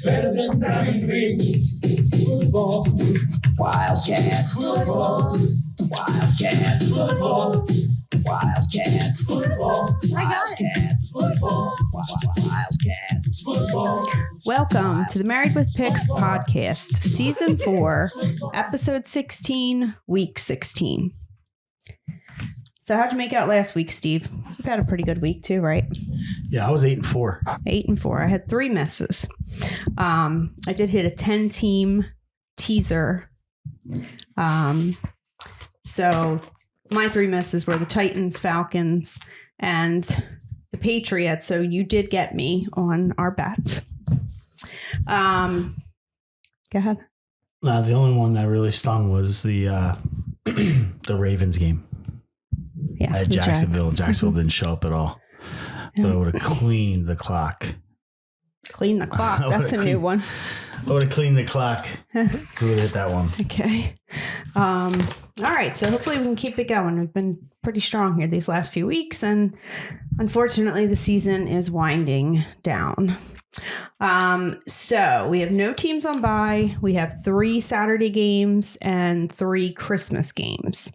Better than 93. Football. Wildcats. Football. Wildcats. Football. Wildcats. Football. Wildcats. Football. Wildcats. Football. Welcome to the Married with Picks podcast, season 4, episode 16, week 16. So how'd you make out last week, Steve? You've had a pretty good week too, right? Yeah, I was 8-4. 8-4. I had 3 misses. I did hit a 10-team teaser. So my 3 misses were the Titans, Falcons, and the Patriots. So you did get me on our bets. Go ahead. The only one that really stung was the Ravens game. Yeah, At Jacksonville. Jacksonville didn't show up at all. But I would have cleaned the clock. Clean the clock. That's a new one. I would have cleaned the clock. We would have hit that one. Okay. All right. So hopefully we can keep it going. We've been pretty strong here these last few weeks. And unfortunately, the season is winding down. So we have no teams on bye. We have 3 Saturday games and 3 Christmas games.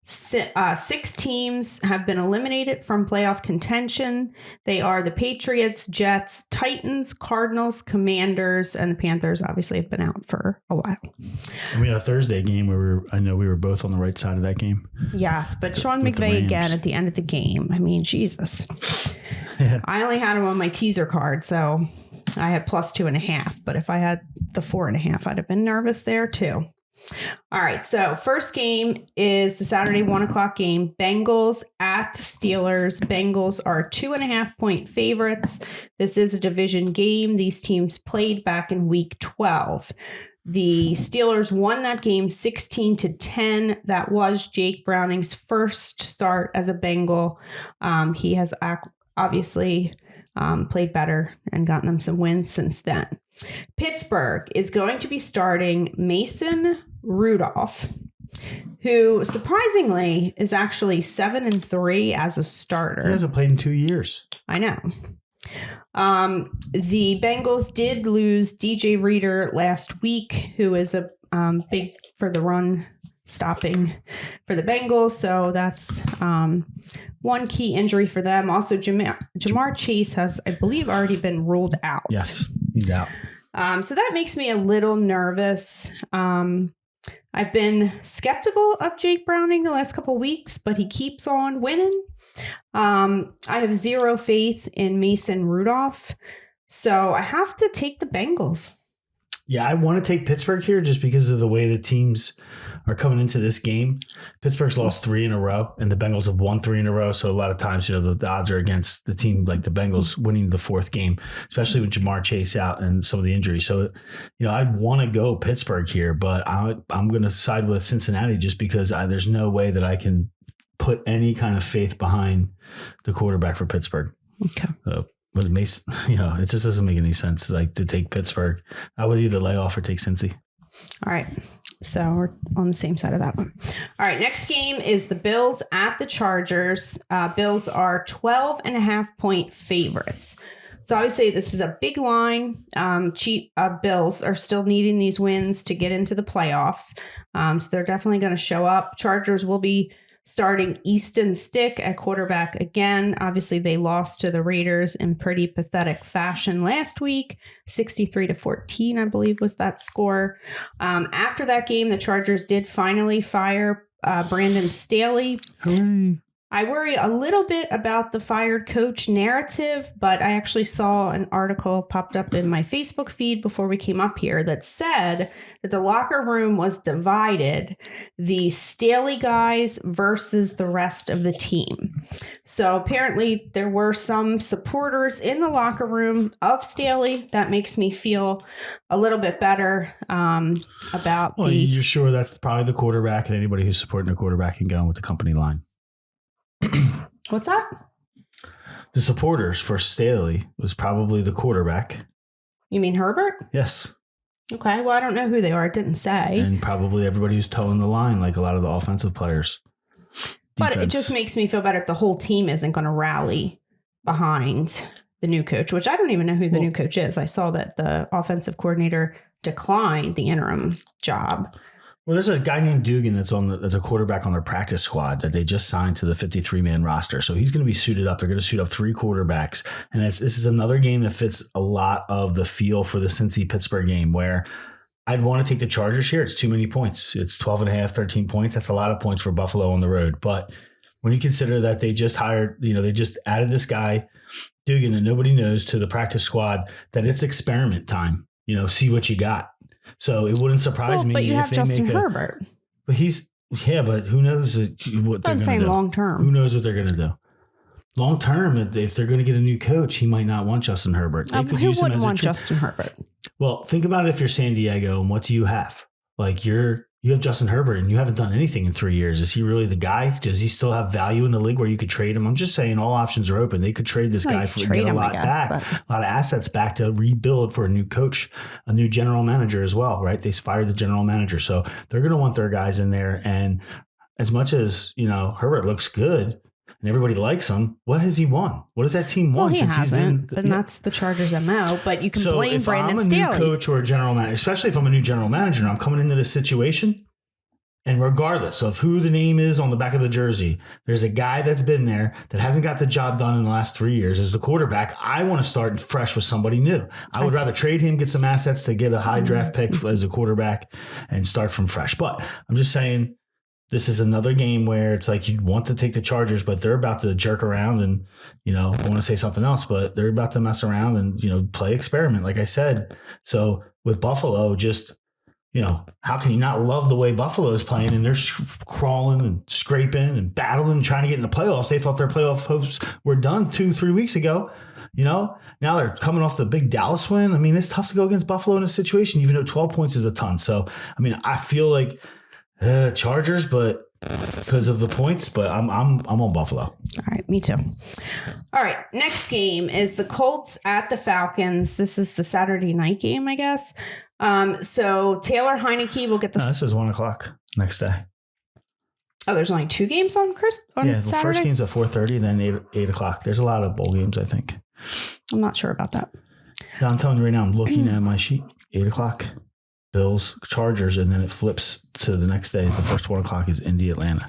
6 teams have been eliminated from playoff contention. They are the Patriots, Jets, Titans, Cardinals, Commanders, and the Panthers obviously have been out for a while. And we had a Thursday game where I know we were both on the right side of that game. Yes, but Sean McVay again at the end of the game. I mean, Jesus. Yeah. I only had him on my teaser card, so I had plus 2.5. But if I had the 4.5, I'd have been nervous there too. All right, so first game is the Saturday 1 o'clock game. Bengals at Steelers. Bengals are 2.5-point favorites. This is a division game. These teams played back in week 12. The Steelers won that game 16-10. That was Jake Browning's first start as a Bengal. He has obviously played better and gotten them some wins since then. Pittsburgh is going to be starting Mason Rudolph, who surprisingly is actually 7-3 as a starter. He hasn't played in 2 years. I know. The Bengals did lose DJ Reader last week, who is a big for the run stopping for the Bengals. So that's one key injury for them. Also, Jamar Chase has, I believe, already been ruled out. Yes, he's out. So that makes me a little nervous. I've been skeptical of Jake Browning the last couple of weeks, but he keeps on winning. I have 0 faith in Mason Rudolph, so I have to take the Bengals. Yeah, I want to take Pittsburgh here just because of the way the teams are coming into this game. Pittsburgh's lost 3 in a row, and the Bengals have won 3 in a row. So a lot of times, the odds are against the team like the Bengals winning the 4th game, especially with Jamar Chase out and some of the injuries. So, I want to go Pittsburgh here, but I'm going to side with Cincinnati just because there's no way that I can put any kind of faith behind the quarterback for Pittsburgh. Okay. But Mason, it just doesn't make any sense to take Pittsburgh. I would either lay off or take Cincy. All right. So we're on the same side of that one. All right. Next game is the Bills at the Chargers. Bills are 12.5-point favorites. So obviously this is a big line. Bills are still needing these wins to get into the playoffs. So they're definitely going to show up. Chargers will be starting Easton Stick at quarterback again. Obviously, they lost to the Raiders in pretty pathetic fashion last week. 63-14, I believe, was that score. After that game, the Chargers did finally fire Brandon Staley. Hooray. I worry a little bit about the fired coach narrative, but I actually saw an article popped up in my Facebook feed before we came up here that said that the locker room was divided, the Staley guys versus the rest of the team. So apparently there were some supporters in the locker room of Staley. That makes me feel a little bit better about you're sure that's probably the quarterback, and anybody who's supporting the quarterback can go with the company line. What's that? The supporters for Staley was probably the quarterback. You mean Herbert? Yes. Okay. Well, I don't know who they are. It didn't say. And probably everybody who's towing the line, like a lot of the offensive players. But it just makes me feel better if the whole team isn't going to rally behind the new coach, which I don't even know who the new coach is. I saw that the offensive coordinator declined the interim job. Well, there's a guy named Dugan that's a quarterback on their practice squad that they just signed to the 53-man roster. So he's going to be suited up. They're going to suit up 3 quarterbacks. And this is another game that fits a lot of the feel for the Cincy-Pittsburgh game, where I'd want to take the Chargers here. It's too many points. It's 12.5, 13 points. That's a lot of points for Buffalo on the road. But when you consider that they just they just added this guy, Dugan, and nobody knows, to the practice squad, that it's experiment time. See what you got. So it wouldn't surprise me. But you if have they Justin make Herbert. But but who knows what they're going to do? I'm saying long term. Who knows what they're going to do? Long term, if they're going to get a new coach, he might not want Justin Herbert. Who wouldn't want Justin Herbert? Well, think about it. If you're San Diego, and what do you have? Like you have Justin Herbert, and you haven't done anything in 3 years. Is he really the guy? Does he still have value in the league where you could trade him? I'm just saying, all options are open. They could trade this guy for get a lot back, a lot of assets back to rebuild for a new coach, a new general manager as well, right? They fired the general manager, so they're going to want their guys in there. And as much as Herbert looks good and everybody likes him, what has he won? What has that team won since he's been? And that's the Chargers' MO. But you can blame Brandon Staley. If I'm a new coach or a general manager, especially if I'm a new general manager and I'm coming into this situation, and regardless of who the name is on the back of the jersey, there's a guy that's been there that hasn't got the job done in the last 3 years as the quarterback. I want to start fresh with somebody new. I would rather trade him, get some assets to get a high draft pick as a quarterback, and start from fresh. But I'm just saying, this is another game where it's like you'd want to take the Chargers, but they're about to jerk around and, I want to say something else, but they're about to mess around and, play experiment, like I said. So with Buffalo, just, how can you not love the way Buffalo is playing? And they're crawling and scraping and battling, trying to get in the playoffs. They thought their playoff hopes were done 2-3 weeks ago. Now they're coming off the big Dallas win. I mean, it's tough to go against Buffalo in a situation, even though 12 points is a ton. So, I feel like Chargers, but because of the points, but I'm on Buffalo. All right, me too. All right, next game is the Colts at the Falcons. This is the Saturday night game, I guess. So Taylor Heineke will get the. No, this is 1:00 next day. Oh, there's only 2 games on the Saturday? First game's at 4:30, then 8:00. There's a lot of bowl games, I think. I'm not sure about that. No, I'm telling you right now, I'm looking at my sheet. 8:00. Bills, Chargers, and then it flips to the next day. Is the first 1:00 is Indy, Atlanta.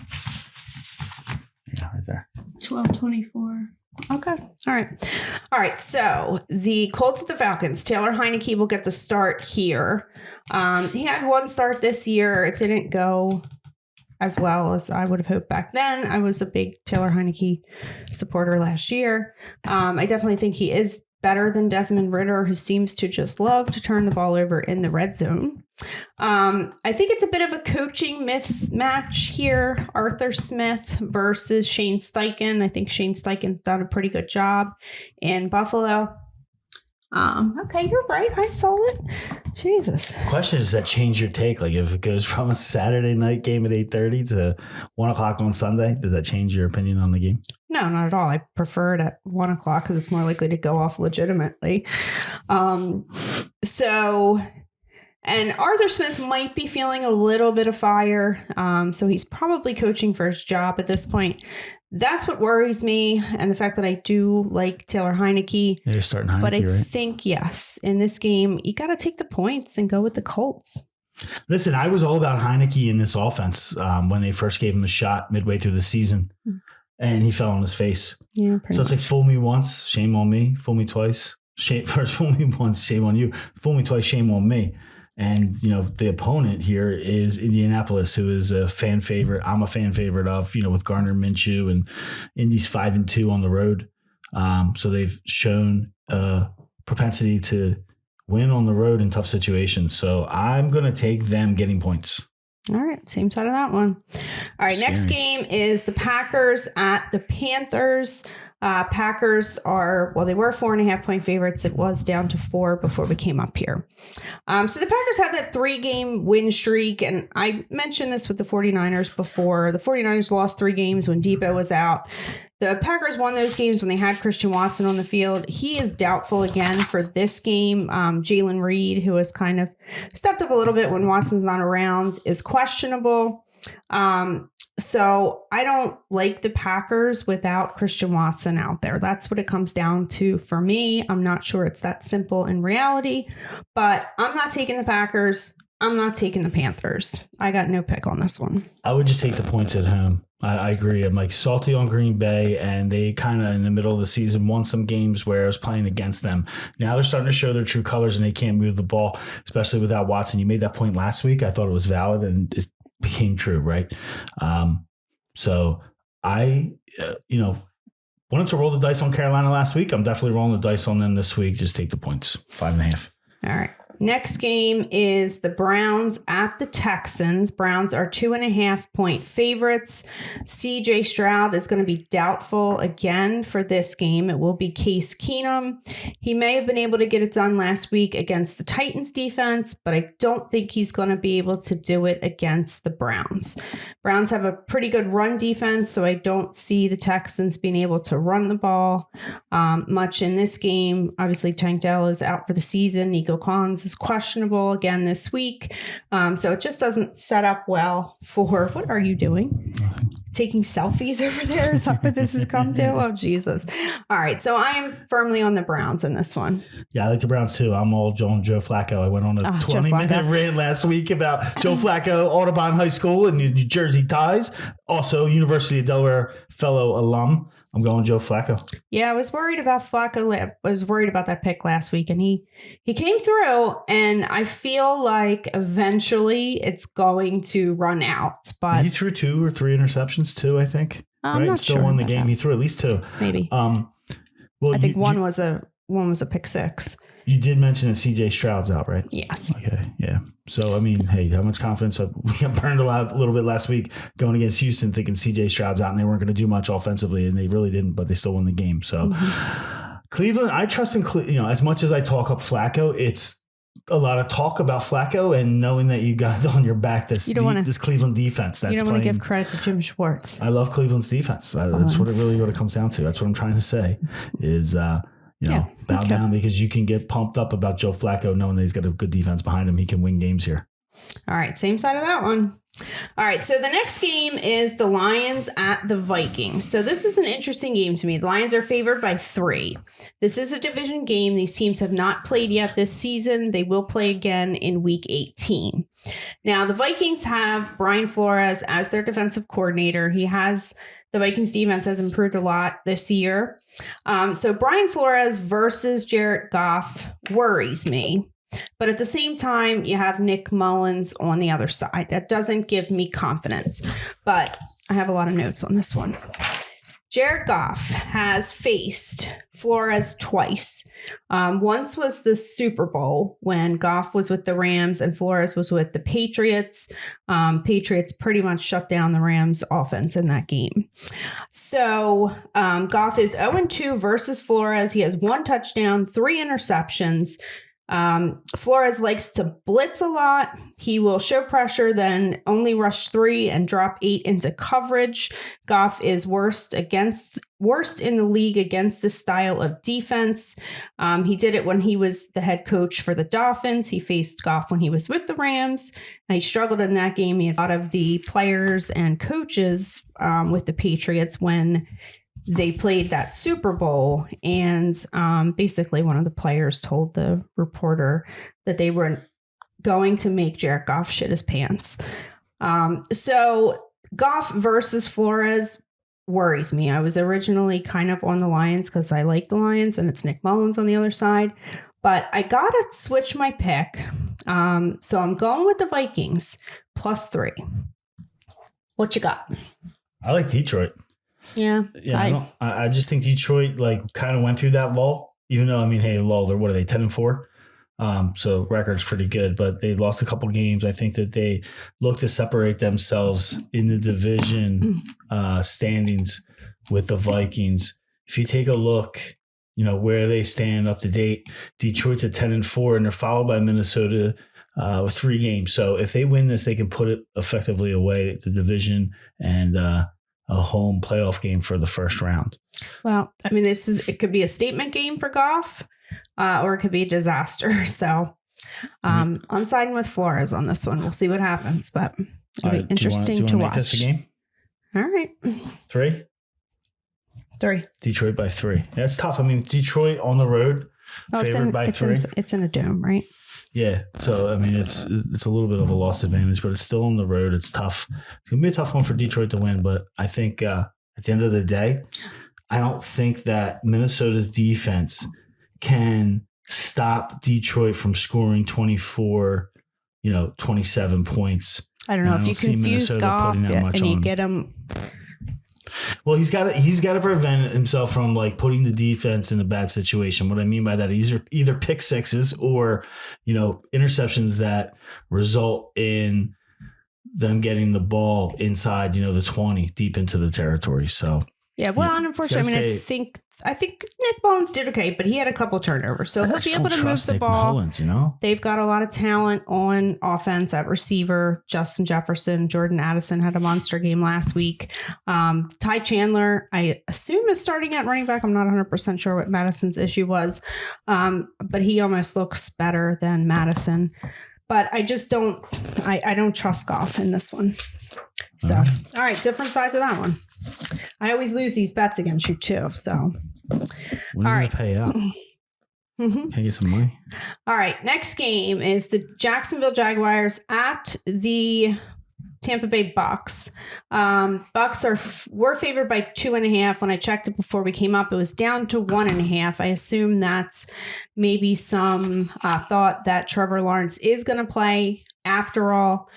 Yeah, right there. 12:24. Okay. All right. So the Colts at the Falcons. Taylor Heineke will get the start here. He had 1 start this year. It didn't go as well as I would have hoped back then. I was a big Taylor Heineke supporter last year. I definitely think he is better than Desmond Ridder, who seems to just love to turn the ball over in the red zone. I think it's a bit of a coaching mismatch here. Arthur Smith versus Shane Steichen. I think Shane Steichen's done a pretty good job in Buffalo. Okay, you're right. I saw it. Jesus. Question is, does that change your take? Like if it goes from a Saturday night game at 8:30 to 1:00 on Sunday, does that change your opinion on the game? No, not at all. I prefer it at 1:00 because it's more likely to go off legitimately. And Arthur Smith might be feeling a little bit of fire. So he's probably coaching for his job at this point. That's what worries me, and the fact that I do like Taylor Heineke. Yeah, you're starting Heineke, but I right? think, yes, in this game, you got to take the points and go with the Colts. Listen, I was all about Heineke in this offense when they first gave him a shot midway through the season, and he fell on his face. Yeah, so it's like, fool me once, shame on me. Fool me twice, fool me once, shame on you. Fool me twice, shame on me. And, the opponent here is Indianapolis, who is a fan favorite. I'm a fan favorite of, with Gardner Minshew, and Indy's 5-2 on the road. So they've shown a propensity to win on the road in tough situations. So I'm going to take them getting points. All right. Same side of that one. All right. Next game is the Packers at the Panthers. Packers they were 4.5-point favorites. It was down to 4 before we came up here. So the Packers had that 3-game win streak. And I mentioned this with the 49ers before. The 49ers lost 3 games when Debo was out. The Packers won those games when they had Christian Watson on the field. He is doubtful again for this game. Jalen Reed, who has kind of stepped up a little bit when Watson's not around, is questionable. So I don't like the Packers without Christian Watson out there. That's what it comes down to for me. I'm not sure it's that simple in reality, but I'm not taking the Packers. I'm not taking the Panthers. I got no pick on this one. I would just take the points at home. I agree. I'm like salty on Green Bay, and they kind of in the middle of the season won some games where I was playing against them. Now they're starting to show their true colors, and they can't move the ball, especially without Watson. You made that point last week. I thought it was valid, and it became true, right? So I, wanted to roll the dice on Carolina last week. I'm definitely rolling the dice on them this week. Just take the points, 5.5. All right. Next game is the Browns at the Texans. Browns are 2.5-point favorites. CJ Stroud is going to be doubtful again for this game. It will be Case Keenum. He may have been able to get it done last week against the Titans defense, but I don't think he's going to be able to do it against the Browns. Browns have a pretty good run defense, so I don't see the Texans being able to run the ball much in this game. Obviously, Tank Dell is out for the season. Nico Collins is questionable again this week. So it just doesn't set up well for, what are you doing? Taking selfies over there? Is that what this has come to? Oh, Jesus. All right. So I am firmly on the Browns in this one. Yeah, I like the Browns too. I'm all Joe Flacco. I went on a 20-minute rant last week about Joe Flacco, Audubon High School and New Jersey ties. Also, University of Delaware fellow alum. I'm going Joe Flacco. Yeah, I was worried about Flacco. I was worried about that pick last week, and he came through, and I feel like eventually it's going to run out. But he threw 2 or 3 interceptions too, I think. I'm not Still sure won the game. That. He threw at least 2. Maybe. Well, I think one was a pick 6. You did mention that CJ Stroud's out, right? Yes. Okay. Yeah. So, I mean, hey, how much confidence? We got burned a little bit last week going against Houston, thinking CJ Stroud's out and they weren't going to do much offensively, and they really didn't, but they still won the game. So, Cleveland, I trust in Cleveland. As much as I talk up Flacco, it's a lot of talk about Flacco and knowing that you got on your back this Cleveland defense. That's you don't want to give credit to Jim Schwartz. I love Cleveland's defense. That's what it comes down to. That's what I'm trying to say is, bow down because you can get pumped up about Joe Flacco knowing that he's got a good defense behind him. He can win games here. All right. Same side of that one. All right. So the next game is the Lions at the Vikings. So this is an interesting game to me. The Lions are favored by 3. This is a division game. These teams have not played yet this season. They will play again in week 18. Now, the Vikings have Brian Flores as their defensive coordinator. The Vikings defense has improved a lot this year. So Brian Flores versus Jared Goff worries me. But at the same time, you have Nick Mullins on the other side. That doesn't give me confidence. But I have a lot of notes on this one. Jared Goff has faced Flores twice. Once was the Super Bowl when Goff was with the Rams and Flores was with the Patriots. Patriots pretty much shut down the Rams offense in that game. So Goff is 0-2 versus Flores. He has 1 touchdown, 3 interceptions. Flores likes to blitz a lot. He will show pressure, then only rush 3 and drop 8 into coverage. Goff is worst in the league against this style of defense. He did it when he was the head coach for the Dolphins. He faced Goff when he was with the Rams. He struggled in that game. He had a lot of the players and coaches with the Patriots when they played that Super Bowl, and basically one of the players told the reporter that they were going to make Jared Goff shit his pants. So Goff versus Flores worries me. I was originally kind of on the Lions because I like the Lions, and it's Nick Mullins on the other side. But I got to switch my pick. So I'm going with the Vikings +3. What you got? I like Detroit. Yeah. I just think Detroit kind of went through that lull, even though, lull, what are they, 10-4? So record's pretty good, but they lost a couple games. I think that they look to separate themselves in the division standings with the Vikings. If you take a look, where they stand up to date, Detroit's at 10-4, and they're followed by Minnesota with 3 games. So if they win this, they can put it effectively away, the division, and a home playoff game for the first round. Well, it could be a statement game for Goff, or it could be a disaster. So I'm siding with Flores on this one. We'll see what happens, but it'll be interesting to watch. Make this a game? All right. 3? 3. Detroit by 3. That's tough. I mean, Detroit on the road, favored by 3. It's in a dome, right? Yeah. So, I mean, it's a little bit of a loss advantage, but it's still on the road. It's tough. It's going to be a tough one for Detroit to win, but I think at the end of the day, I don't think that Minnesota's defense can stop Detroit from scoring 24, 27 points. I don't know if you confuse Goff and you get him. Well, he's got to prevent himself from like putting the defense in a bad situation. What I mean by that is either pick sixes or, interceptions that result in them getting the ball inside, the 20 deep into the territory. So yeah, well, and unfortunately, I think Nick Mullins did okay, but he had a couple turnovers, so he'll be able to move the ball. Mullins, They've got a lot of talent on offense at receiver. Justin Jefferson, Jordan Addison had a monster game last week. Ty Chandler, I assume, is starting at running back. I'm not 100% sure what Madison's issue was, but he almost looks better than Madison. But I just don't. I don't trust Goff in this one. So, all right, different sides of that one. I always lose these bets against you too. So, when are you gonna pay out? Can I get some money? All right. Next game is the Jacksonville Jaguars at the Tampa Bay Bucks. Bucks were favored by 2.5. When I checked it before we came up, it was down to 1.5. I assume that's maybe some thought that Trevor Lawrence is going to play. After all,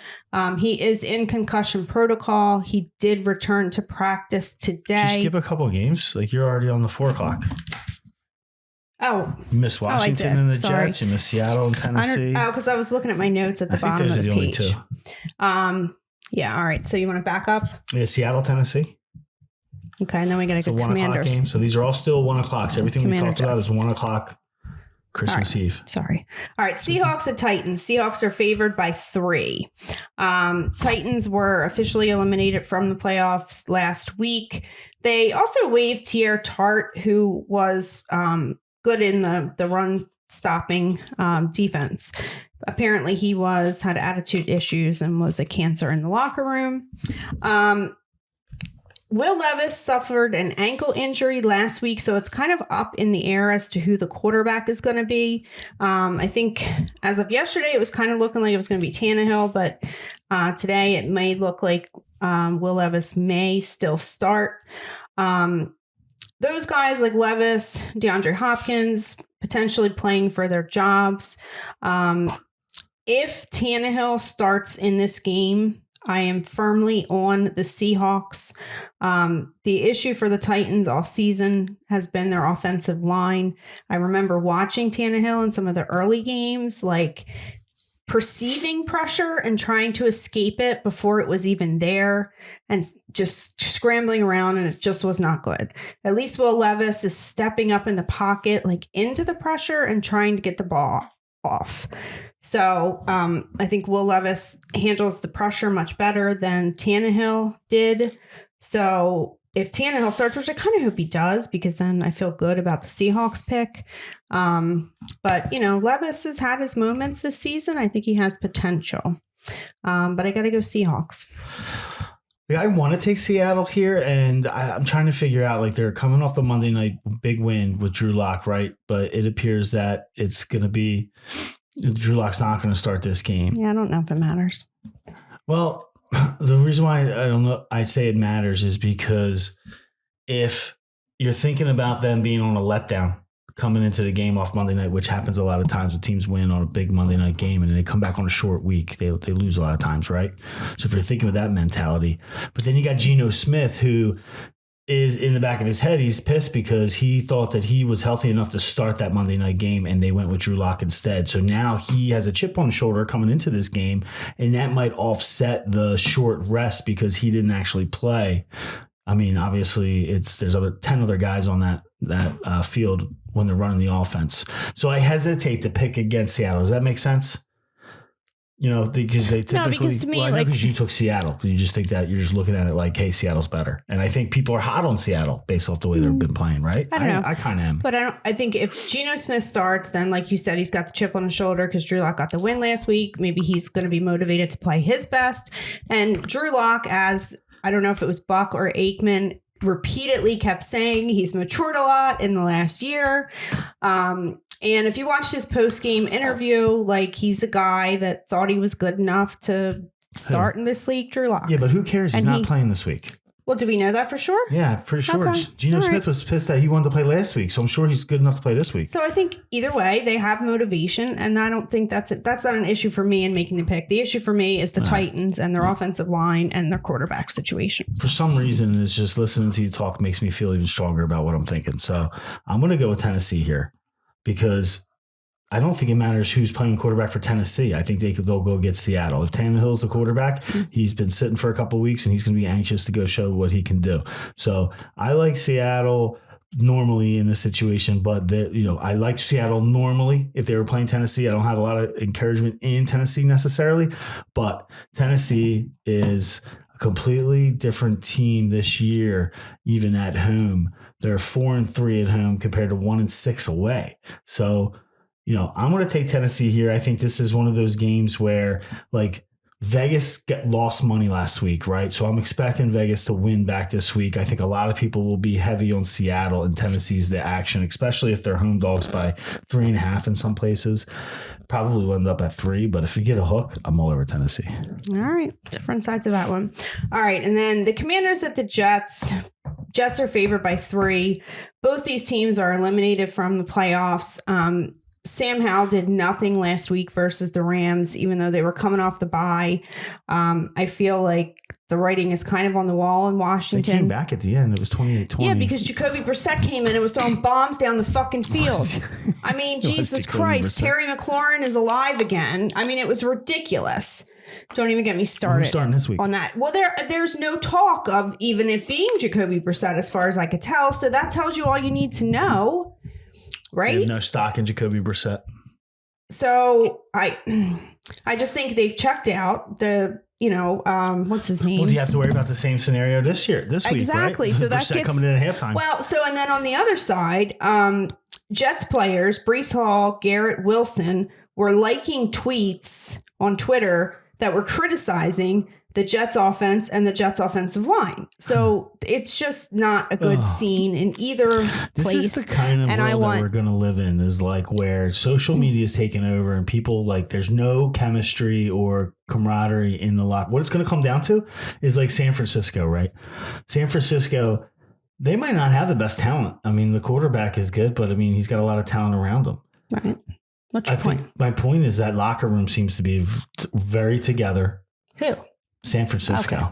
he is in concussion protocol. He did return to practice today. Just skip a couple of games. Like you're already on the 4 o'clock. Oh, you missed Washington and the Jets. You missed Seattle and Tennessee. Because I was looking at my notes at the bottom of the page. Only 2. Yeah. All right. So you want to back up? Yeah, Seattle, Tennessee. Okay, and then we got to go Commanders. Game. So these are all still 1 o'clock. So everything we talked about is 1 o'clock. Christmas Eve. Sorry. All right. Seahawks and Titans. Seahawks are favored by 3. Titans were officially eliminated from the playoffs last week. They also waived Tier Tart, who was good in the run stopping defense. Apparently he had attitude issues and was a cancer in the locker room. Will Levis suffered an ankle injury last week, so it's kind of up in the air as to who the quarterback is going to be. I think as of yesterday, it was kind of looking like it was going to be Tannehill, but today it may look like Will Levis may still start. Those guys like Levis, DeAndre Hopkins, potentially playing for their jobs. If Tannehill starts in this game, I am firmly on the Seahawks. The issue for the Titans all season has been their offensive line. I remember watching Tannehill in some of the early games, like perceiving pressure and trying to escape it before it was even there and just scrambling around, and it just was not good. At least Will Levis is stepping up in the pocket, like into the pressure and trying to get the ball off. So I think Will Levis handles the pressure much better than Tannehill did. So if Tannehill starts, which I kind of hope he does, because then I feel good about the Seahawks pick. But, Levis has had his moments this season. I think he has potential. But I got to go Seahawks. Yeah, I want to take Seattle here, and I'm trying to figure out, like, they're coming off the Monday night big win with Drew Lock, right? But it appears that it's going to be Drew Lock's not going to start this game. Yeah, I don't know if it matters. Well, the reason why I say it matters is because if you're thinking about them being on a letdown coming into the game off Monday night, which happens a lot of times when teams win on a big Monday night game and then they come back on a short week, they lose a lot of times, right? So if you're thinking with that mentality, but then you got Geno Smith, who is in the back of his head, he's pissed because he thought that he was healthy enough to start that Monday night game and they went with Drew Lock instead. So now he has a chip on his shoulder coming into this game, and that might offset the short rest because he didn't actually play. I mean, obviously there's 10 other guys on that field when they're running the offense. So I hesitate to pick against Seattle. Does that make sense? Because they typically, because to me, because you took Seattle, you just think that you're just looking at it like, hey, Seattle's better. And I think people are hot on Seattle based off the way they've been playing, right? I don't know. I kind of am. But I think if Geno Smith starts, then like you said, he's got the chip on his shoulder because Drew Lock got the win last week. Maybe he's going to be motivated to play his best. And Drew Lock, as I don't know if it was Buck or Aikman, repeatedly kept saying he's matured a lot in the last year. And if you watched his post-game interview, like he's a guy that thought he was good enough to start in this league, Drew Lock. Yeah, but who cares? He's not playing this week. Well, do we know that for sure? Yeah, pretty sure. Okay. Geno Smith was pissed that he wanted to play last week, so I'm sure he's good enough to play this week. So I think either way, they have motivation, and I don't think that's not an issue for me in making the pick. The issue for me is the Titans and their offensive line and their quarterback situation. For some reason, it's just listening to you talk makes me feel even stronger about what I'm thinking. So I'm going to go with Tennessee here because I don't think it matters who's playing quarterback for Tennessee. I think they'll go get Seattle. If Tannehill's the quarterback, he's been sitting for a couple of weeks and he's going to be anxious to go show what he can do. So I like Seattle normally in this situation, but I like Seattle normally if they were playing Tennessee. I don't have a lot of encouragement in Tennessee necessarily, but Tennessee is a completely different team this year, even at home. They're 4-3 at home compared to 1-6 away. So I'm going to take Tennessee here. I think this is one of those games where Vegas lost money last week, right? So I'm expecting Vegas to win back this week. I think a lot of people will be heavy on Seattle, and Tennessee's the action, especially if they're home dogs by 3.5 in some places. Probably will end up at 3, but if you get a hook, I'm all over Tennessee. All right. Different sides of that one. All right. And then the Commanders at the Jets. Jets are favored by 3. Both these teams are eliminated from the playoffs. Sam Howell did nothing last week versus the Rams, even though they were coming off the bye. I feel like the writing is kind of on the wall in Washington. They came back at the end. It was 28-20. Yeah, because Jacoby Brissett came in and was throwing bombs down the fucking field. I mean, Jesus Christ. Brissett. Terry McLaurin is alive again. I mean, it was ridiculous. Don't even get me started. Who's starting this week on that? Well, there's no talk of even it being Jacoby Brissett as far as I could tell. So that tells you all you need to know. Right? No stock in Jacoby Brissett. So I just think they've checked out the, what's his name? Well, do you have to worry about the same scenario this week, exactly. Right? So that Brissett gets coming in at halftime. Well, and then on the other side, Jets players, Breece Hall, Garrett Wilson, were liking tweets on Twitter that were criticizing the Jets offense and the Jets offensive line. So it's just not a good scene in either place. This is the kind of world that we're going to live in, is where social media is taking over and people there's no chemistry or camaraderie in the locker. What it's going to come down to is San Francisco, right? San Francisco, they might not have the best talent. I mean, the quarterback is good, but he's got a lot of talent around him. Right. What's your point? My point is that locker room seems to be very together. Who? San Francisco. Okay.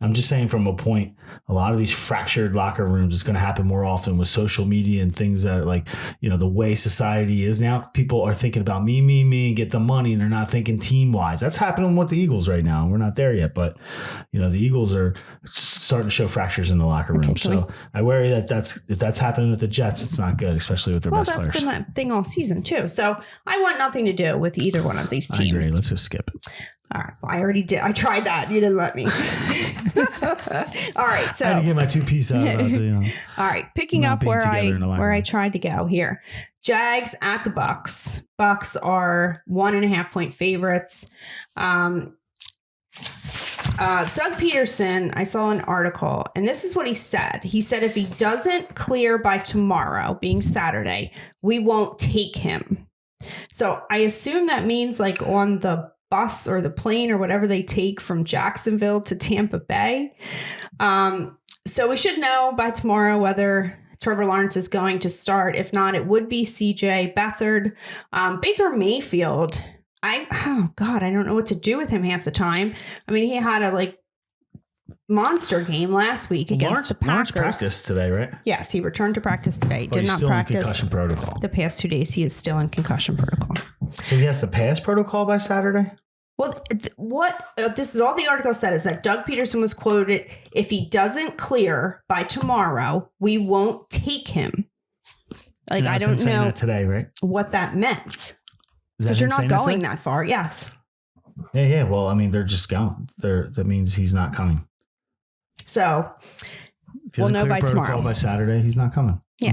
I'm just saying from a point, a lot of these fractured locker rooms is going to happen more often with social media and things that are the way society is now. People are thinking about me, get the money, and they're not thinking team wise. That's happening with the Eagles right now. We're not there yet, but the Eagles are starting to show fractures in the locker room. So I worry that if that's happening with the Jets, it's not good, especially with their best players. Well, that's been that thing all season too. So I want nothing to do with either one of these teams. I agree. Let's just skip it. All right. Well, I already did. I tried that. You didn't let me. All right. So I had to get my 2-piece out. All right. Picking up where I tried to go here. Jags at the Bucks. Bucks are 1.5-point favorites. Doug Peterson, I saw an article, and this is what he said. He said if he doesn't clear by tomorrow, being Saturday, we won't take him. So I assume that means on the bus or the plane or whatever they take from Jacksonville to Tampa Bay. So we should know by tomorrow whether Trevor Lawrence is going to start. If not, it would be CJ Beathard. Baker Mayfield, I don't know what to do with him half the time. I mean, he had a monster game last week against the Packers. Lawrence practiced today, right? Yes, he returned to practice today. Did not practice. In concussion protocol. The past 2 days, he is still in concussion protocol. So he has to pass protocol by Saturday? Well, this is all the article said is that Doug Peterson was quoted, if he doesn't clear by tomorrow, we won't take him. I don't know that today, right? What that meant. Because you're not going that far. Yes. Yeah. Well, they're just going. That means he's not coming. So we'll know by tomorrow. By Saturday, he's not coming. Yeah.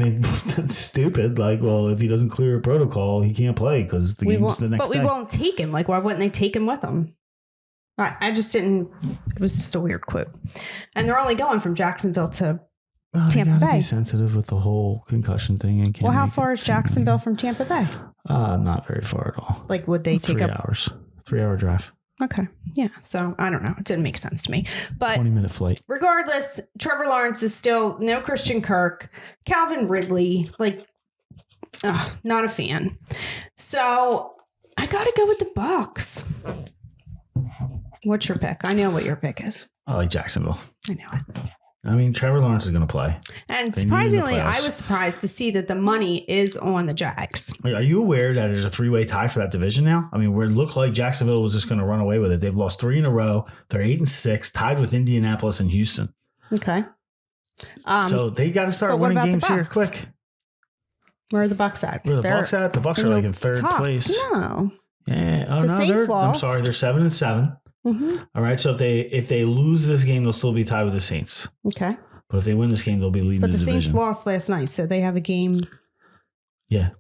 That's stupid. If he doesn't clear a protocol, he can't play because the game's the next day. But we won't take him. Why wouldn't they take him with them? I just didn't. It was just a weird quote. And they're only going from Jacksonville to Tampa Bay. Be sensitive with the whole concussion thing. And well, how far is Jacksonville from Tampa Bay? Not very far at all. Like, would they take 3 hours? 3-hour drive. Okay. Yeah. So I don't know. It didn't make sense to me. But 20-minute flight. Regardless, Trevor Lawrence is still no Christian Kirk. Calvin Ridley, not a fan. So I got to go with the Bucs. What's your pick? I know what your pick is. I like Jacksonville. I know it. I mean, Trevor Lawrence is going to play. And surprisingly, I was surprised to see that the money is on the Jags. Are you aware that there's a 3-way tie for that division now? I mean, where it looked like Jacksonville was just going to run away with it. They've lost 3 in a row. They're 8-6, tied with Indianapolis and Houston. Okay. So they got to start winning games here quick. Where are the Bucs at? Where are the Bucs at? The Bucs are like in third place. No. Yeah. Oh, the no. Saints lost. I'm sorry. They're 7-7. Mm-hmm. All right. So if they lose this game, they'll still be tied with the Saints. Okay. But if they win this game, they'll be leading the division. But the Saints lost last night, so they have a game. Yeah.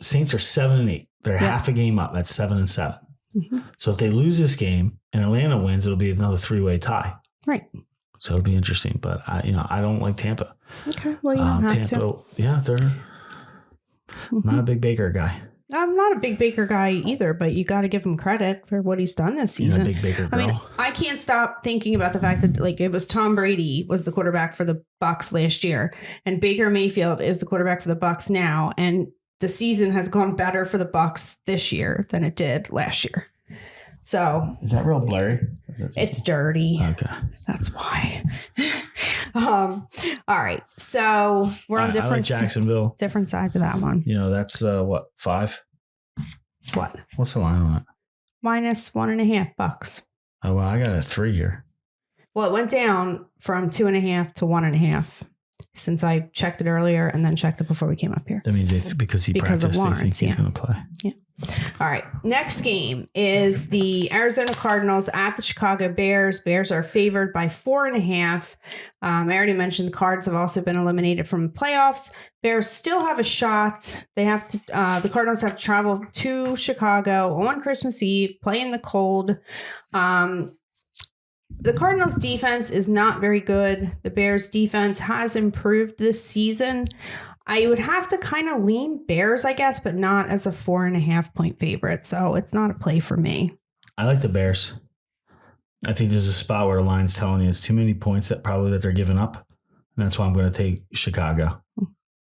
Saints are 7-8. They're half a game up. That's 7-7. Mm-hmm. So if they lose this game and Atlanta wins, it'll be another 3-way tie. Right. So it'll be interesting. But I don't like Tampa. Okay. Well, you don't have Tampa, to. Yeah, they're not a big Baker guy. I'm not a big Baker guy either, but you got to give him credit for what he's done this season. You're a big Baker girl. I mean, I can't stop thinking about the fact that it was Tom Brady was the quarterback for the Bucs last year, and Baker Mayfield is the quarterback for the Bucs now, and the season has gone better for the Bucs this year than it did last year. So is that real blurry? It's dirty. Okay, that's why. All right, so we're on different Jacksonville, different sides of that one. That's what 5. What? What's the line on it? -1.5 Bucks. Oh well, I got a 3 here. Well, it went down from 2.5 to 1.5 since I checked it earlier and then checked it before we came up here. That means because he practiced, of Lawrence, they think he's going to play. Yeah. All right. Next game is the Arizona Cardinals at the Chicago Bears. Bears are favored by 4.5. I already mentioned the Cards have also been eliminated from the playoffs. Bears still have a shot. They have to. The Cardinals have to travel to Chicago on Christmas Eve, play in the cold. The Cardinals defense is not very good. The Bears defense has improved this season. I would have to kind of lean Bears, I guess, but not as a 4.5 point favorite. So it's not a play for me. I like the Bears. I think there's a spot where the line's telling you it's too many points that they're giving up. And that's why I'm going to take Chicago.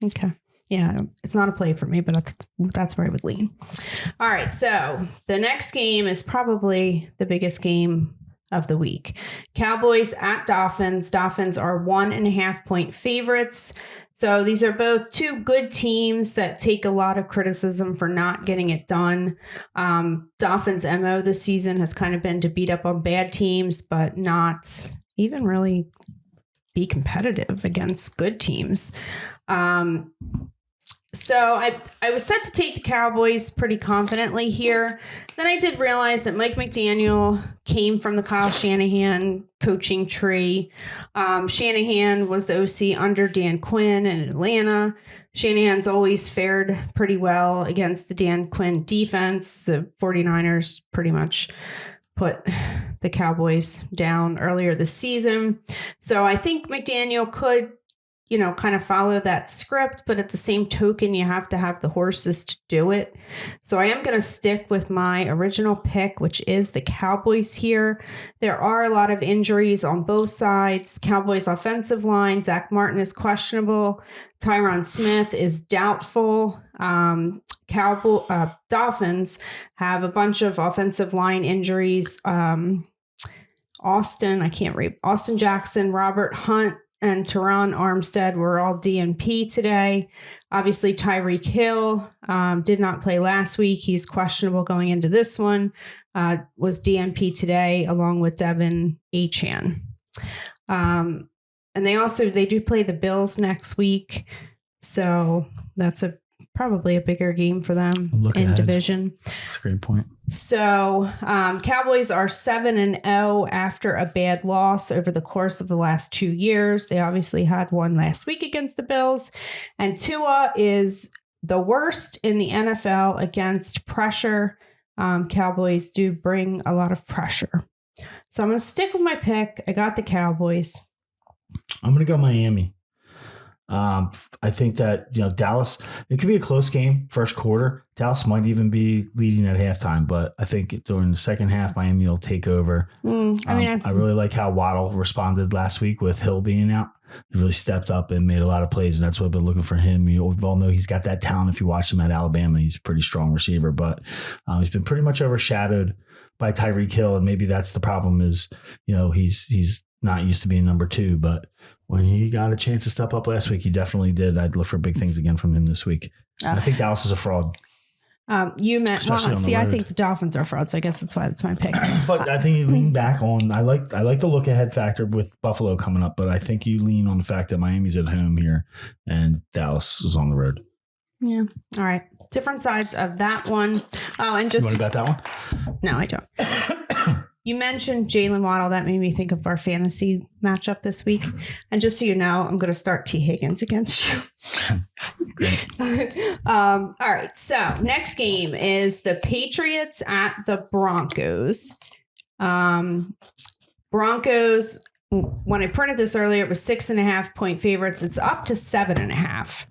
Okay. Yeah, it's not a play for me, but that's where I would lean. All right. So the next game is probably the biggest game of the week. Cowboys at Dolphins. Dolphins are 1.5 point favorites. So these are both two good teams that take a lot of criticism for not getting it done. Dolphins' MO this season has kind of been to beat up on bad teams, but not even really be competitive against good teams. So I was set to take the Cowboys pretty confidently here. Then I did realize that Mike McDaniel came from the Kyle Shanahan coaching tree. Shanahan was the OC under Dan Quinn in Atlanta. Shanahan's always fared pretty well against the Dan Quinn defense. The 49ers pretty much put the Cowboys down earlier this season. So I think McDaniel could kind of follow that script, but at the same token, you have to have the horses to do it. So I am going to stick with my original pick, which is the Cowboys here. There are a lot of injuries on both sides. Cowboys offensive line, Zach Martin is questionable. Tyron Smith is doubtful. Dolphins have a bunch of offensive line injuries. Austin Jackson, Robert Hunt, and Teron Armstead were all DNP today. Obviously, Tyreek Hill did not play last week. He's questionable going into this one. Was DNP today, along with Devin Achane. And they do play the Bills next week. So that's probably a bigger game for them in division. That's a great point. So Cowboys are 7-0 after a bad loss over the course of the last 2 years. They obviously had one last week against the Bills. And Tua is the worst in the NFL against pressure. Cowboys do bring a lot of pressure. So I'm going to stick with my pick. I got the Cowboys. I'm going to go Miami. I think that, Dallas, it could be a close game first quarter. Dallas might even be leading at halftime, but I think during the second half, Miami will take over. I really like how Waddle responded last week with Hill being out. He really stepped up and made a lot of plays, and that's what I've been looking for him. We all know he's got that talent. If you watch him at Alabama, he's a pretty strong receiver, but he's been pretty much overshadowed by Tyreek Hill, and maybe that's the problem is, he's not used to being number 2, but when he got a chance to step up last week, he definitely did. I'd look for big things again from him this week. I think Dallas is a fraud. You meant, I think the Dolphins are fraud, so I guess that's why that's my pick. But I think you lean back on, I like the look ahead factor with Buffalo coming up, but I think you lean on the fact that Miami's at home here and Dallas is on the road. Yeah. All right. Different sides of that one. Oh, and just. You want to bet that one? No, I don't. You mentioned Jalen Waddle. That made me think of our fantasy matchup this week. And just so you know, I'm going to start T. Higgins against you. All right. So next game is the Patriots at the Broncos. Broncos, when I printed this earlier, it was 6.5 point favorites. It's up to 7.5.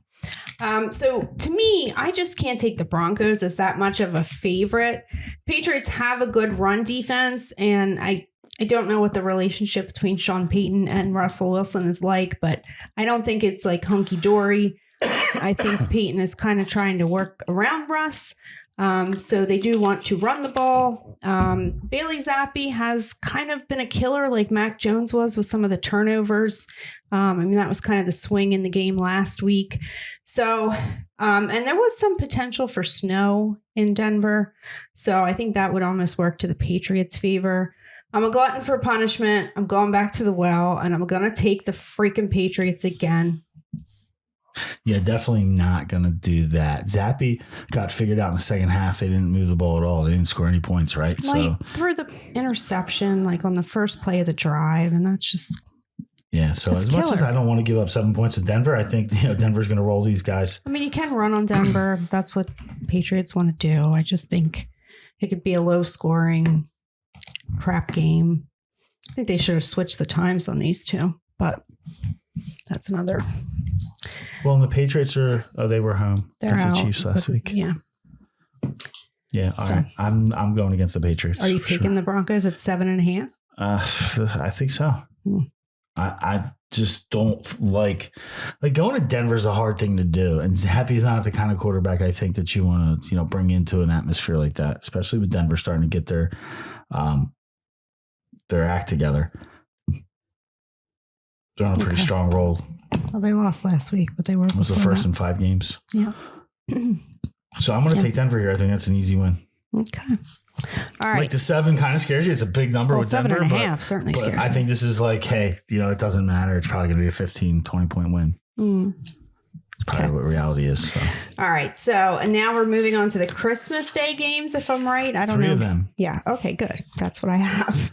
So to me, I just can't take the Broncos as that much of a favorite. Patriots have a good run defense, and I don't know what the relationship between Sean Payton and Russell Wilson is like, but I don't think it's like hunky-dory. I think Payton is kind of trying to work around Russ. So they do want to run the ball. Bailey Zappi has kind of been a killer like Mac Jones was with some of the turnovers. That was kind of the swing in the game last week. So, and there was some potential for snow in Denver. So I think that would almost work to the Patriots' favor. I'm a glutton for punishment. I'm going back to the well, and I'm going to take the freaking Patriots again. Yeah, definitely not going to do that. Zappi got figured out in the second half. They didn't move the ball at all. They didn't score any points, right? Well, so threw the interception like on the first play of the drive, and that's just... Yeah, so as much as I don't want to give up 7 points to Denver, I think Denver's going to roll these guys. I mean, you can run on Denver. That's what Patriots want to do. I just think it could be a low-scoring crap game. I think they should have switched the times on these two, but that's another... Well, and the Patriots they were home. They're against out, the Chiefs last week. Yeah. Yeah, all right. I'm going against the Patriots. Are you taking the Broncos at 7.5? I think so. I just don't like going to Denver is a hard thing to do, and Zappy's not the kind of quarterback I think that you want to bring into an atmosphere like that, especially with Denver starting to get their act together. They're on a pretty strong roll. Well, they lost last week, but they were. It was the first in 5 games. Yeah. So I'm going to take Denver here. I think that's an easy win. Okay. All right. Like the 7 kind of scares you. It's a big number with Denver. 7.5 certainly scares me. I think this is like, hey, it doesn't matter. It's probably going to be a 15, 20-point win. It's probably what reality is. So. All right. So, and now we're moving on to the Christmas Day games, if I'm right. I don't know. 3 of them. Yeah. Okay, good. That's what I have.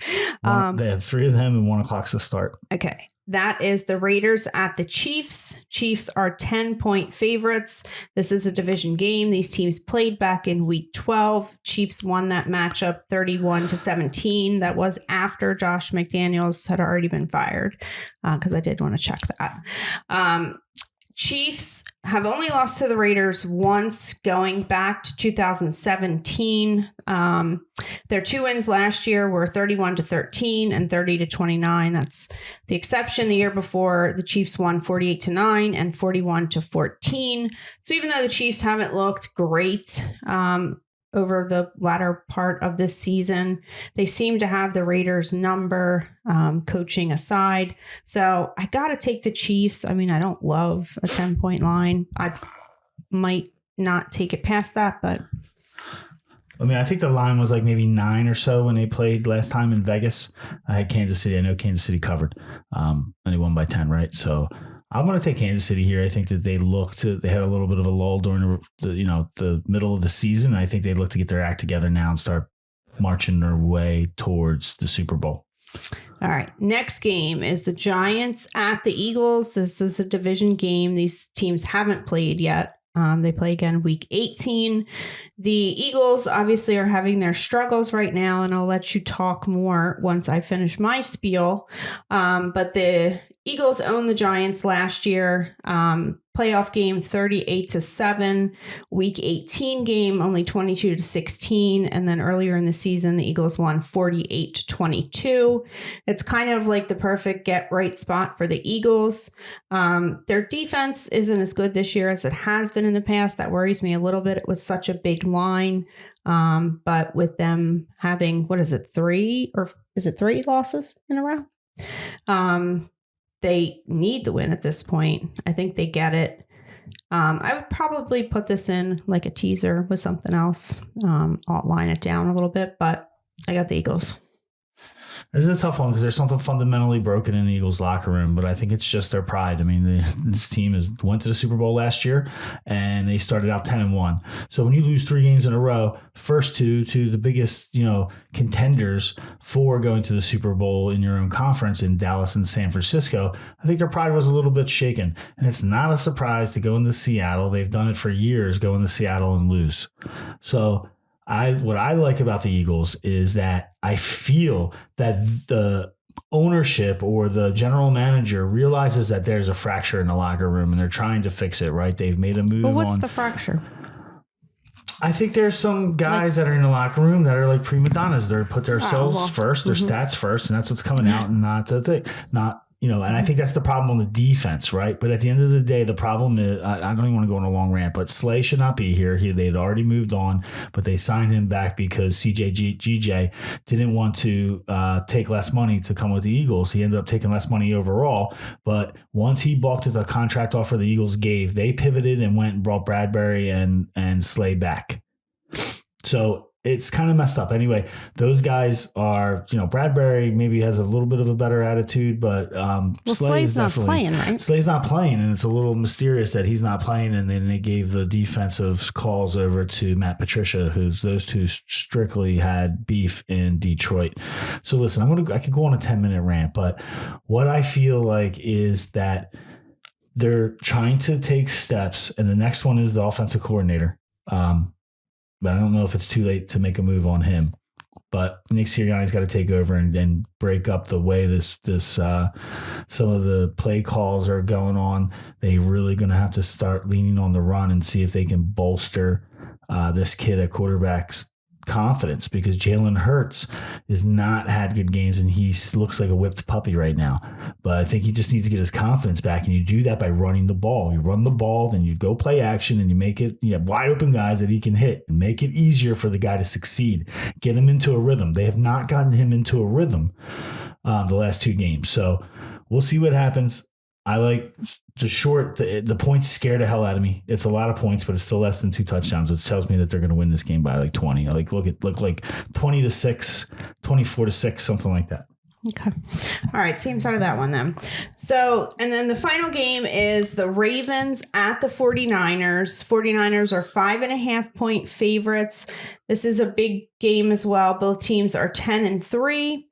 They had 3 of them and 1 o'clock's the start. Okay. That is the Raiders at the Chiefs. Chiefs are 10-point favorites. This is a division game. These teams played back in week 12. Chiefs won that matchup 31-17. That was after Josh McDaniels had already been fired, because I did want to check that. Chiefs have only lost to the Raiders once, going back to 2017. Their 2 wins last year were 31-13 and 30-29. That's the exception. The year before, the Chiefs won 48-9 and 41-14. So even though the Chiefs haven't looked great over the latter part of this season, they seem to have the Raiders' number, coaching aside. So I got to take the Chiefs. I mean, I don't love a 10-point line. I might not take it past that, but... I mean, I think the line was like maybe 9 or so when they played last time in Vegas. I had Kansas City. I know Kansas City covered. And they won by 10, right? So I'm going to take Kansas City here. I think that they had a little bit of a lull during the middle of the season. I think they look to get their act together now and start marching their way towards the Super Bowl. All right. Next game is the Giants at the Eagles. This is a division game. These teams haven't played yet. They play again week 18. The Eagles obviously are having their struggles right now, and I'll let you talk more once I finish my spiel. But the Eagles owned the Giants last year. Playoff game 38-7, week 18 game only 22-16, and then earlier in the season the Eagles won 48-22. It's kind of like the perfect get right spot for the Eagles. Their defense isn't as good this year as it has been in the past. That worries me a little bit with such a big line. But with them having, three losses in a row? They need the win at this point. I think they get it. I would probably put this in like a teaser with something else. I'll line it down a little bit, but I got the Eagles. This is a tough one because there's something fundamentally broken in the Eagles locker room, but I think it's just their pride. I mean, this team went to the Super Bowl last year and they started out 10-1. So when you lose 3 games in a row, first two to the biggest, contenders for going to the Super Bowl in your own conference in Dallas and San Francisco, I think their pride was a little bit shaken. And it's not a surprise to go into Seattle. They've done it for years, go into Seattle and lose. So what I like about the Eagles is that I feel that the ownership or the general manager realizes that there's a fracture in the locker room and they're trying to fix it, right? They've made a move. Well, what's the fracture? I think there's some guys that are in the locker room that are like prima donnas. They put themselves first, their stats first, and that's what's coming out, and not the thing. And I think that's the problem on the defense, right? But at the end of the day, the problem is, I don't even want to go on a long rant, but Slay should not be here. They had already moved on, but they signed him back because GJ didn't want to take less money to come with the Eagles. He ended up taking less money overall. But once he balked at the contract offer the Eagles gave, they pivoted and went and brought Bradbury and Slay back. So it's kind of messed up. Anyway, those guys are, Bradbury maybe has a little bit of a better attitude, but Slay's not playing, right? Slay's not playing, and it's a little mysterious that he's not playing. And then they gave the defensive calls over to Matt Patricia, those two strictly had beef in Detroit. So listen, I could go on a 10-minute rant, but what I feel like is that they're trying to take steps, and the next one is the offensive coordinator. But I don't know if it's too late to make a move on him. But Nick Sirianni's got to take over and break up the way this some of the play calls are going on. They really going to have to start leaning on the run and see if they can bolster this kid at quarterback's confidence, because Jalen Hurts has not had good games and he looks like a whipped puppy right now. But I think he just needs to get his confidence back, and you do that by running the ball. You run the ball, then you go play action, and you have wide open guys that he can hit and make it easier for the guy to succeed. Get him into a rhythm. They have not gotten him into a rhythm the last 2 games. So we'll see what happens. I like the points scare the hell out of me. It's a lot of points, but it's still less than 2 touchdowns, which tells me that they're going to win this game by like 20. Look like 20-6, 24-6, something like that. Okay. All right. Same side of that one then. So, and then the final game is the Ravens at the 49ers. 49ers are 5.5 point favorites. This is a big game as well. Both teams are 10-3.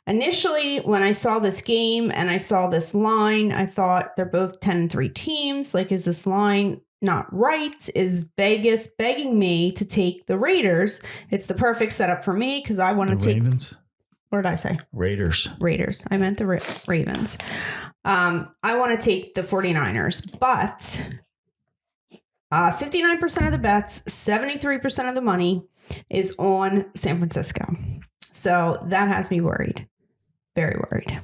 Initially, when I saw this game and I saw this line, I thought they're both 10-3 teams. Like, is this line not right? Is Vegas begging me to take the Raiders? It's the perfect setup for me because I want to take Ravens. What did I say? Raiders. I meant the Ravens. I want to take the 49ers, but 59% of the bets, 73% of the money is on San Francisco. So that has me worried. Very worried.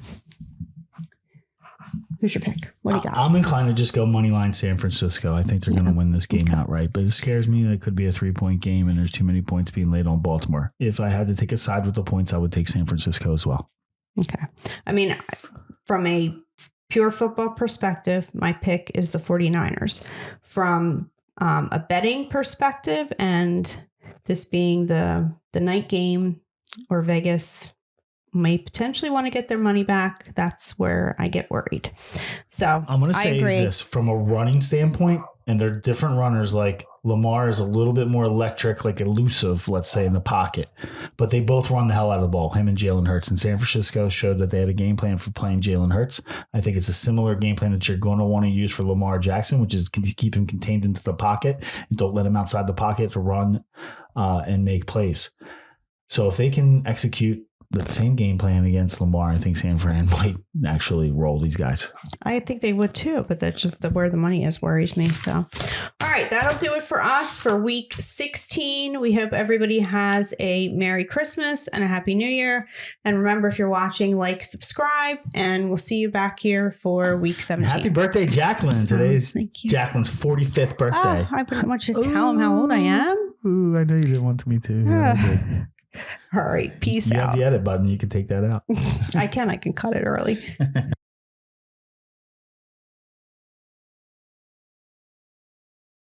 Who's your pick? What do you got? I'm inclined to just go money line San Francisco. I think they're going to win this game outright, but it scares me that it could be a 3-point game and there's too many points being laid on Baltimore. If I had to take a side with the points, I would take San Francisco as well. Okay. I mean, from a pure football perspective, my pick is the 49ers. From a betting perspective, and this being the night game, or Vegas may potentially want to get their money back, that's where I get worried. So I'm going to say this from a running standpoint. and they're different runners. Like Lamar is a little bit more electric, like elusive, let's say, in the pocket. But they both run the hell out of the ball, him and Jalen Hurts. And San Francisco showed that they had a game plan for playing Jalen Hurts. I think it's a similar game plan that you're going to want to use for Lamar Jackson, which is keep him contained into the pocket and don't let him outside the pocket to run and make plays. So if they can execute the same game plan against Lamar, I think San Fran might actually roll these guys. I think they would too, but that's just where the money is worries me. So, all right, that'll do it for us for week 16. We hope everybody has a Merry Christmas and a Happy New Year. And remember, if you're watching, like, subscribe, and we'll see you back here for week 17. Happy birthday, Jaclyn. Today's Jaclyn's 45th birthday. Oh, I wouldn't want you to tell him how old I am. Ooh, I know you didn't want me to. Yeah, all right, peace you out. have the edit button. You can take that out. I can cut it early.